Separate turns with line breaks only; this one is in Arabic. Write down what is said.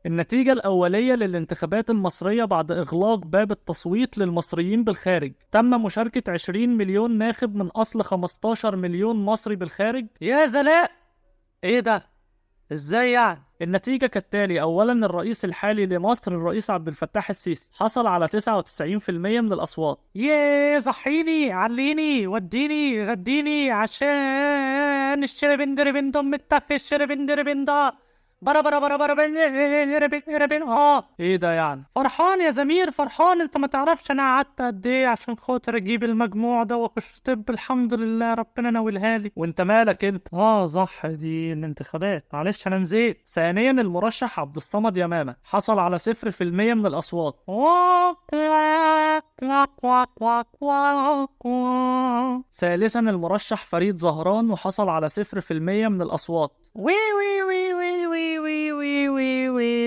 النتيجة الأولية للانتخابات المصرية بعد إغلاق باب التصويت للمصريين بالخارج: تم مشاركة 20 مليون ناخب من أصل 15 مليون مصري بالخارج. يا زلاء، إيه ده؟ ازاي يعني؟ النتيجة كالتالي: أولا، الرئيس الحالي لمصر الرئيس عبد الفتاح السيسي حصل على 99% من الأصوات. ياه، صحيني عليني وديني غديني عشان الشربندر بندم التف الشربندر بندا برا برا برا برا بن ايه ده يعني؟ فرحان يا زمير فرحان. انت ما تعرفش انا قعدت قد ايه عشان خاطر اجيب المجموع ده واخش طب. الحمد لله ربنا ناولها لي. وانت مالك انت؟ صح، دي الانتخابات، معلش انا نسيت. ثانيا، المرشح عبد الصمد يمامة حصل على 0% من الاصوات. ثالثا، المرشح فريد زهران وحصل على 0% من الاصوات. وي وي وي وي وي وي وي وي وي